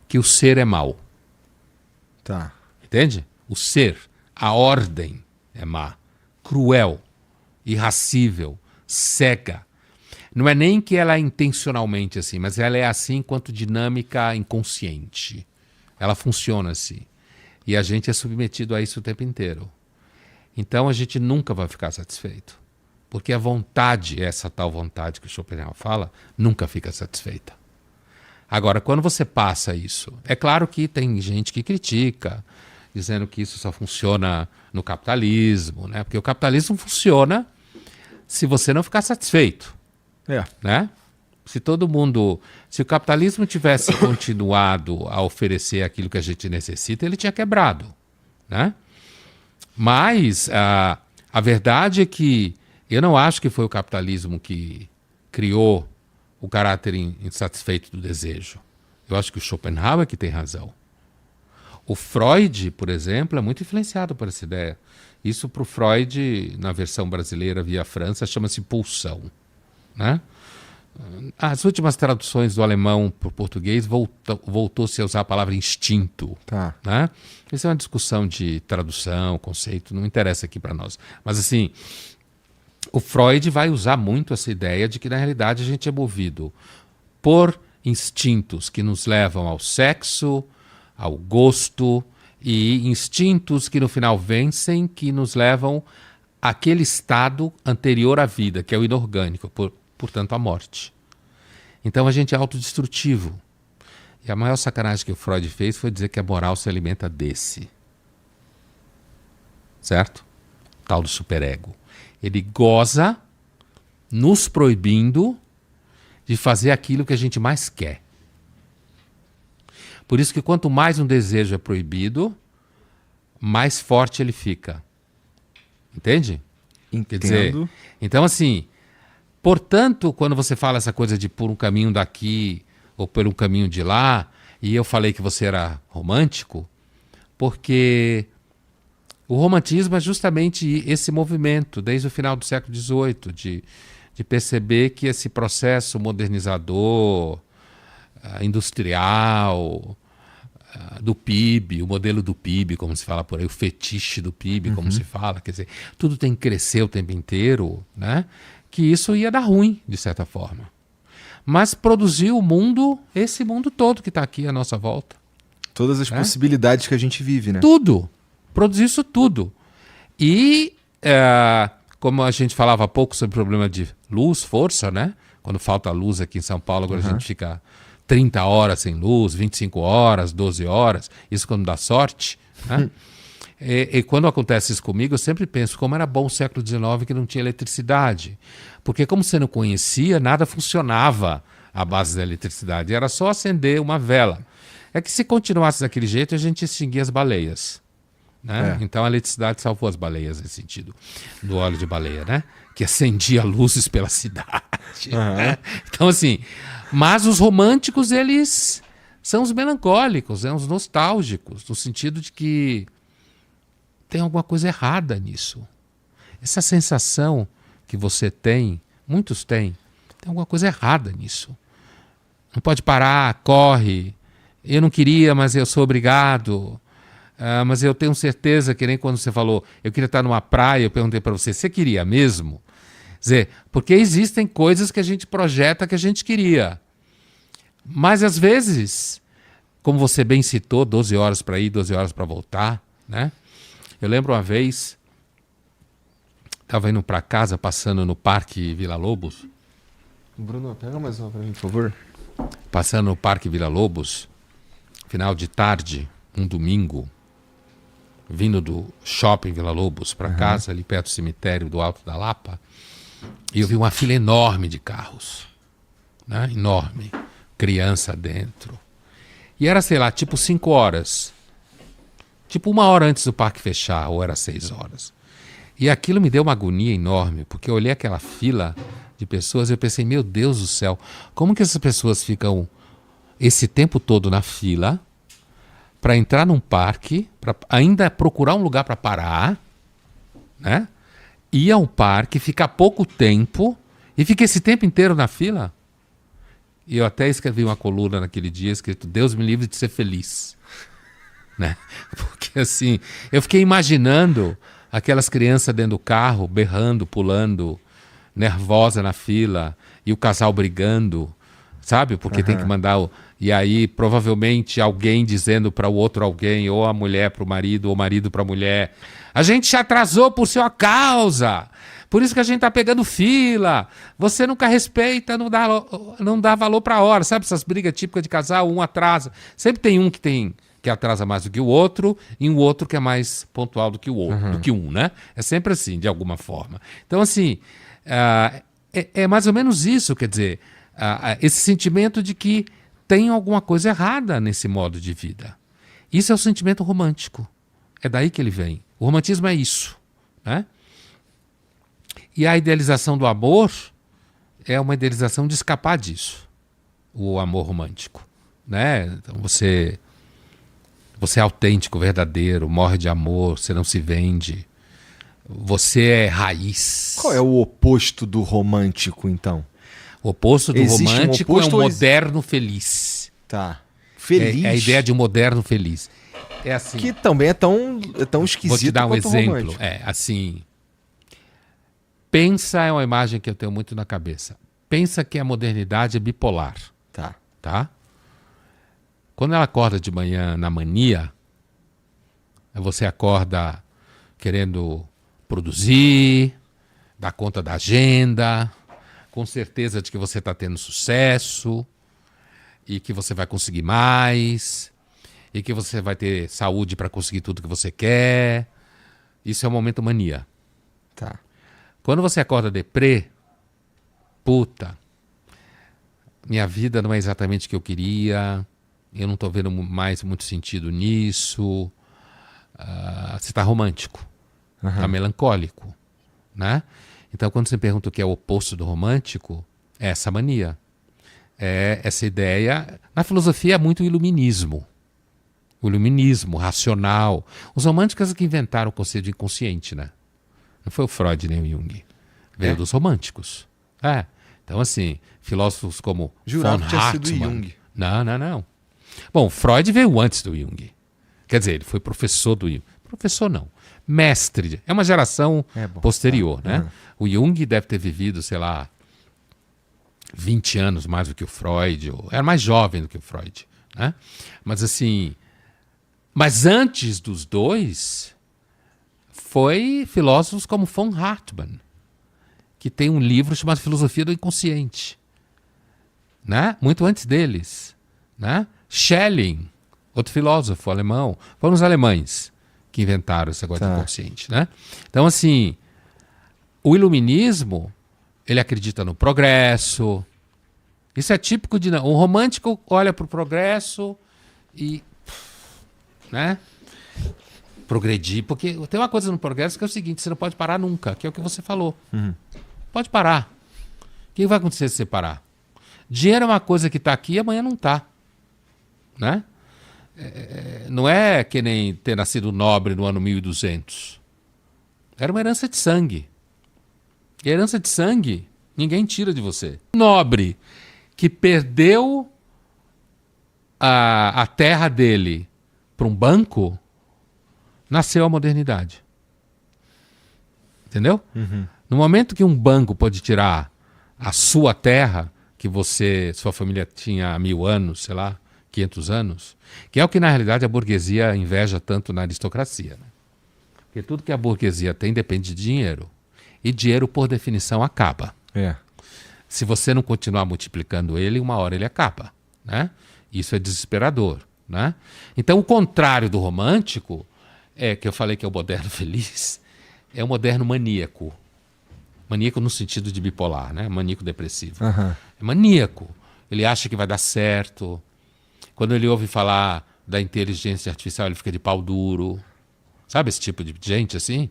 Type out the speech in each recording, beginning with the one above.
que o ser é mau. Tá. Entende? O ser, a ordem é má, cruel, irracível, cega. Não é nem que ela é intencionalmente assim, mas ela é assim enquanto dinâmica inconsciente. Ela funciona assim. E a gente é submetido a isso o tempo inteiro. Então a gente nunca vai ficar satisfeito. Porque a vontade, essa tal vontade que o Schopenhauer fala, nunca fica satisfeita. Agora, quando você passa isso, é claro que tem gente que critica, dizendo que isso só funciona no capitalismo, né? Porque o capitalismo funciona se você não ficar satisfeito, né? Se o capitalismo tivesse continuado a oferecer aquilo que a gente necessita, ele tinha quebrado, né? Mas a verdade é que eu não acho que foi o capitalismo que criou o caráter insatisfeito do desejo. Eu acho que o Schopenhauer é que tem razão. O Freud, por exemplo, é muito influenciado por essa ideia. Isso para o Freud, na versão brasileira via França, chama-se pulsão, né? As últimas traduções do alemão para o português voltou-se a usar a palavra instinto. Tá. Né? Isso é uma discussão de tradução, conceito, não interessa aqui para nós. Mas assim, o Freud vai usar muito essa ideia de que na realidade a gente é movido por instintos que nos levam ao sexo, ao gosto, e instintos que no final vencem, que nos levam àquele estado anterior à vida, que é o inorgânico, portanto a morte. Então a gente é autodestrutivo. E a maior sacanagem que o Freud fez foi dizer que a moral se alimenta desse. Certo? Tal do superego. Ele goza nos proibindo de fazer aquilo que a gente mais quer. Por isso que quanto mais um desejo é proibido, mais forte ele fica. Entende? Entendo. Quer dizer, então assim, portanto, quando você fala essa coisa de por um caminho daqui ou por um caminho de lá, e eu falei que você era romântico, porque o romantismo é justamente esse movimento, desde o final do século XVIII, de perceber que esse processo modernizador, industrial, do PIB, o modelo do PIB, como se fala por aí, o fetiche do PIB, como se fala, quer dizer, tudo tem que crescer o tempo inteiro, né? Que isso ia dar ruim, de certa forma. Mas produziu o mundo, esse mundo todo que está aqui à nossa volta. Todas as possibilidades que a gente vive, né? Tudo. Produziu isso tudo. E, como a gente falava há pouco sobre o problema de luz, força, né? Quando falta luz aqui em São Paulo, agora a gente fica 30 horas sem luz, 25 horas, 12 horas. Isso quando dá sorte, né? E quando acontece isso comigo, eu sempre penso como era bom o século XIX que não tinha eletricidade. Porque como você não conhecia, nada funcionava à base da eletricidade. Era só acender uma vela. É que se continuasse daquele jeito, a gente extinguia as baleias. Né? Então a eletricidade salvou as baleias nesse sentido, do óleo de baleia, né? Que acendia luzes pela cidade. Né? Então assim, mas os românticos, eles são os melancólicos, os nostálgicos, no sentido de que tem alguma coisa errada nisso. Essa sensação que você tem, muitos têm, tem alguma coisa errada nisso. Não pode parar, corre. Eu não queria, mas eu sou obrigado. Mas eu tenho certeza que nem quando você falou, eu queria estar numa praia, eu perguntei para você, você queria mesmo? Quer dizer, porque existem coisas que a gente projeta que a gente queria. Mas às vezes, como você bem citou, 12 horas para ir, 12 horas para voltar, né? Eu lembro uma vez, estava indo para casa, passando no Parque Vila Lobos. Bruno, pega mais uma para mim, por favor. Passando no Parque Vila Lobos, final de tarde, um domingo, vindo do shopping Vila Lobos para casa, ali perto do cemitério do Alto da Lapa, e eu vi uma fila enorme de carros, né? Enorme, criança dentro. E era, sei lá, tipo 5 horas. Tipo 1 hora antes do parque fechar, ou era 6 horas. E aquilo me deu uma agonia enorme, porque eu olhei aquela fila de pessoas e eu pensei, meu Deus do céu, como que essas pessoas ficam esse tempo todo na fila para entrar num parque, para ainda procurar um lugar para parar, né? Ir ao parque, ficar pouco tempo e ficar esse tempo inteiro na fila? E eu até escrevi uma coluna naquele dia, escrito Deus me livre de ser feliz. Né? Porque assim, eu fiquei imaginando aquelas crianças dentro do carro, berrando, pulando, nervosa na fila, e o casal brigando, sabe? Porque tem que mandar... E aí, provavelmente, alguém dizendo para o outro alguém, ou a mulher para o marido, ou o marido para a mulher, a gente se atrasou por sua causa, por isso que a gente tá pegando fila, você nunca respeita, não dá valor para a hora, sabe? Essas brigas típicas de casal, um atrasa. Sempre tem um que atrasa mais do que o outro, e um outro que é mais pontual do que o outro, do que um, né? É sempre assim, de alguma forma. Então, assim, é mais ou menos isso, quer dizer, esse sentimento de que tem alguma coisa errada nesse modo de vida. Isso é o sentimento romântico. É daí que ele vem. O romantismo é isso, né? E a idealização do amor é uma idealização de escapar disso. O amor romântico, né? Então você é autêntico, verdadeiro, morre de amor, você não se vende. Você é raiz. Qual é o oposto do romântico, então? O oposto do Existe romântico um oposto é um moderno feliz. Tá. Feliz. É a ideia de um moderno feliz. É assim. Que também é tão esquisito. Vou te dar um quanto exemplo. romântico. É assim. Pensa é uma imagem que eu tenho muito na cabeça. Pensa que a modernidade é bipolar, Tá. tá? Quando ela acorda de manhã na mania, você acorda querendo produzir, dar conta da agenda, com certeza de que você está tendo sucesso e que você vai conseguir mais e que você vai ter saúde para conseguir tudo que você quer. Isso é o momento mania. Tá. Quando você acorda deprê, puta, minha vida não é exatamente o que eu queria, eu não estou vendo mais muito sentido nisso, você está romântico, está melancólico, né? Então, quando você pergunta o que é o oposto do romântico, é essa mania. É essa ideia... Na filosofia é muito o iluminismo racional. Os românticos que inventaram o conceito de inconsciente, né? Não foi o Freud nem o Jung. Veio dos românticos. Então, assim, filósofos como Jurava von que tinha sido Hartmann... Jung. Não. Bom, Freud veio antes do Jung. Quer dizer, ele foi professor do Jung. Professor não. Mestre. É uma geração posterior, né? O Jung deve ter vivido, sei lá, 20 anos mais do que o Freud. Era mais jovem do que o Freud, né? Mas assim... Mas antes dos dois, foi filósofos como von Hartmann, que tem um livro chamado Filosofia do Inconsciente, né? Muito antes deles, né? Schelling, outro filósofo alemão, foram os alemães que inventaram esse negócio de inconsciente, né? Então, assim, o iluminismo, ele acredita no progresso. Isso é típico de... Um romântico olha para o progresso e... né? Progredir, porque tem uma coisa no progresso que é o seguinte, você não pode parar nunca, que é o que você falou. Pode parar. O que vai acontecer se você parar? Dinheiro é uma coisa que está aqui e amanhã não está, né? Não é que nem ter nascido nobre no ano 1200. Era uma herança de sangue. E a herança de sangue ninguém tira de você. Nobre que perdeu a terra dele para um banco, nasceu a modernidade. Entendeu? No momento que um banco pode tirar a sua terra, que sua família tinha há 1000 anos, sei lá, 500 anos, que é o que na realidade a burguesia inveja tanto na aristocracia. Né? Porque tudo que a burguesia tem depende de dinheiro. E dinheiro, por definição, acaba. Se você não continuar multiplicando ele, uma hora ele acaba. Né? Isso é desesperador. Né? Então, o contrário do romântico, que eu falei que é o moderno feliz, é o moderno maníaco. Maníaco no sentido de bipolar, né? Maníaco depressivo. É maníaco. Ele acha que vai dar certo. Quando ele ouve falar da inteligência artificial, ele fica de pau duro. Sabe esse tipo de gente assim?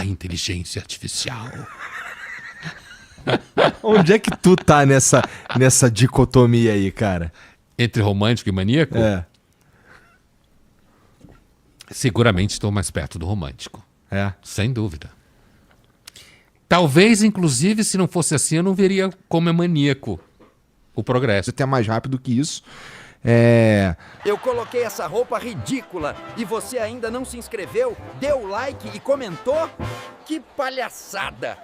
Inteligência artificial. Onde é que tu tá nessa dicotomia aí, cara? Entre romântico e maníaco? Seguramente estou mais perto do romântico. Sem dúvida. Talvez, inclusive, se não fosse assim, eu não veria como é maníaco. o progresso. Até mais rápido que isso. Eu coloquei essa roupa ridícula e você ainda não se inscreveu, deu like e comentou? Que palhaçada!